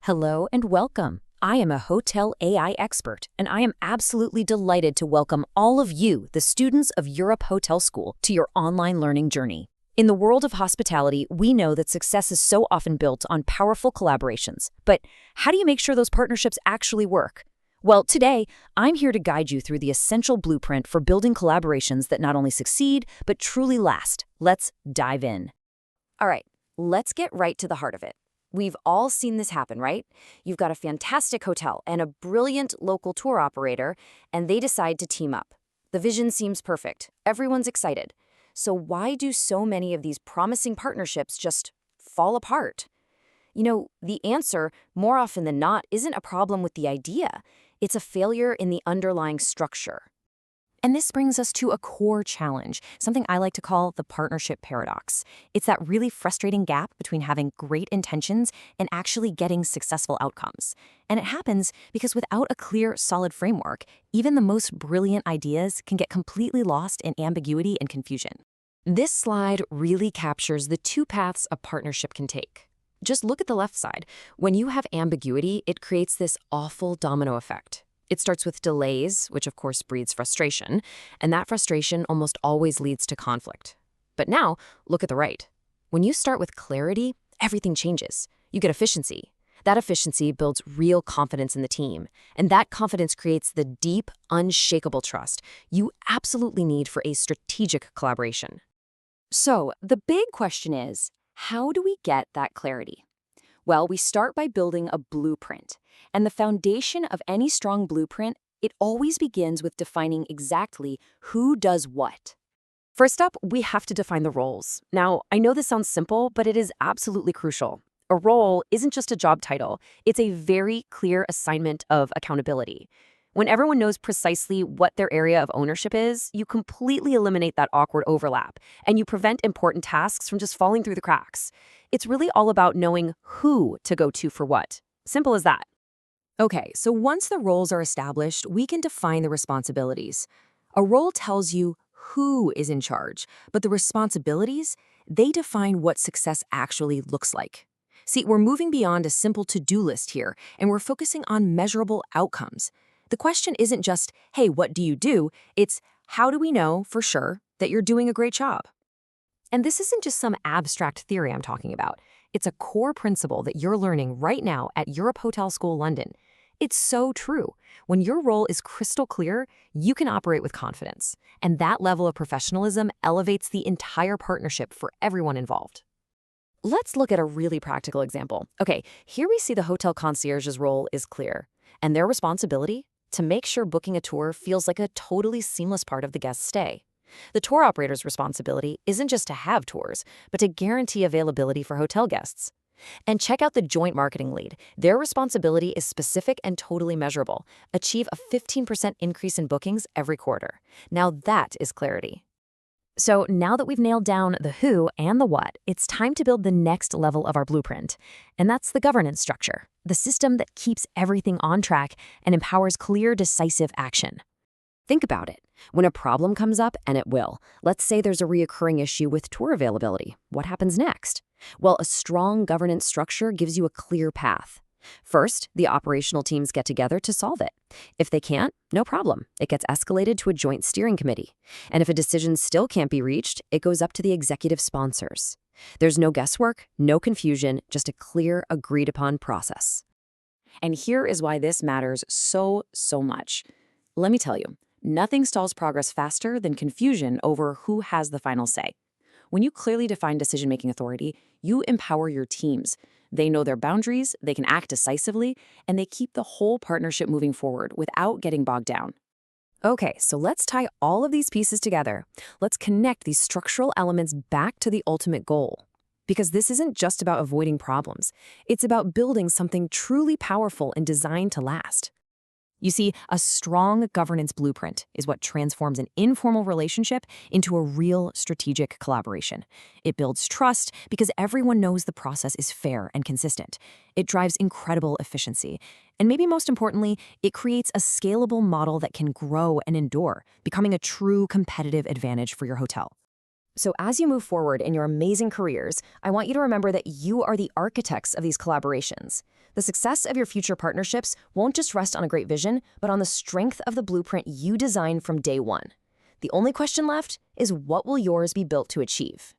Hello and welcome. I am a hotel AI expert, and I am absolutely delighted to welcome all of you, the students of Europe Hotel School, to your online learning journey. In the world of hospitality, we know that success is so often built on powerful collaborations. But how do you make sure those partnerships actually work? Well, today, I'm here to guide you through the essential blueprint for building collaborations that not only succeed, but truly last. Let's dive in. All right, let's get right to the heart of it. We've all seen this happen, right? You've got a fantastic hotel and a brilliant local tour operator, and they decide to team up. The vision seems perfect. Everyone's excited. So why do so many of these promising partnerships just fall apart? The answer, more often than not, isn't a problem with the idea. It's a failure in the underlying structure. And this brings us to a core challenge, something I like to call the partnership paradox. It's that really frustrating gap between having great intentions and actually getting successful outcomes. And it happens because without a clear, solid framework, even the most brilliant ideas can get completely lost in ambiguity and confusion. This slide really captures the two paths a partnership can take. Just look at the left side. When you have ambiguity, it creates this awful domino effect. It starts with delays, which of course breeds frustration, and that frustration almost always leads to conflict. But now, look at the right. When you start with clarity, everything changes. You get efficiency. That efficiency builds real confidence in the team, and that confidence creates the deep, unshakable trust you absolutely need for a strategic collaboration. So, the big question is, how do we get that clarity? Well, we start by building a blueprint. And the foundation of any strong blueprint, it always begins with defining exactly who does what. First up, we have to define the roles. Now, I know this sounds simple, but it is absolutely crucial. A role isn't just a job title. It's a very clear assignment of accountability. When everyone knows precisely what their area of ownership is, you completely eliminate that awkward overlap, and you prevent important tasks from just falling through the cracks. It's really all about knowing who to go to for what. Simple as that. Okay, so once the roles are established, we can define the responsibilities. A role tells you who is in charge, but the responsibilities, they define what success actually looks like. See, we're moving beyond a simple to-do list here, and we're focusing on measurable outcomes. The question isn't just, hey, what do you do? It's, how do we know for sure that you're doing a great job? And this isn't just some abstract theory I'm talking about. It's a core principle that you're learning right now at Europe Hotel School London. It's so true. When your role is crystal clear, you can operate with confidence. And that level of professionalism elevates the entire partnership for everyone involved. Let's look at a really practical example. Okay, here we see the hotel concierge's role is clear, and their responsibility to make sure booking a tour feels like a totally seamless part of the guest's stay. The tour operator's responsibility isn't just to have tours, but to guarantee availability for hotel guests. And check out the joint marketing lead. Their responsibility is specific and totally measurable. Achieve a 15% increase in bookings every quarter. Now that is clarity. So now that we've nailed down the who and the what, it's time to build the next level of our blueprint. And that's the governance structure, the system that keeps everything on track and empowers clear, decisive action. Think about it. When a problem comes up, and it will, let's say there's a reoccurring issue with tour availability, what happens next? Well, a strong governance structure gives you a clear path. First, the operational teams get together to solve it. If they can't, no problem. It gets escalated to a joint steering committee. And if a decision still can't be reached, it goes up to the executive sponsors. There's no guesswork, no confusion, just a clear, agreed-upon process. And here is why this matters so much. Let me tell you, nothing stalls progress faster than confusion over who has the final say. When you clearly define decision-making authority, you empower your teams. They know their boundaries, they can act decisively, and they keep the whole partnership moving forward without getting bogged down. Okay, so let's tie all of these pieces together. Let's connect these structural elements back to the ultimate goal. Because this isn't just about avoiding problems. It's about building something truly powerful and designed to last. You see, a strong governance blueprint is what transforms an informal relationship into a real strategic collaboration. It builds trust because everyone knows the process is fair and consistent. It drives incredible efficiency. And maybe most importantly, it creates a scalable model that can grow and endure, becoming a true competitive advantage for your hotel. So as you move forward in your amazing careers, I want you to remember that you are the architects of these collaborations. The success of your future partnerships won't just rest on a great vision, but on the strength of the blueprint you designed from day one. The only question left is, what will yours be built to achieve?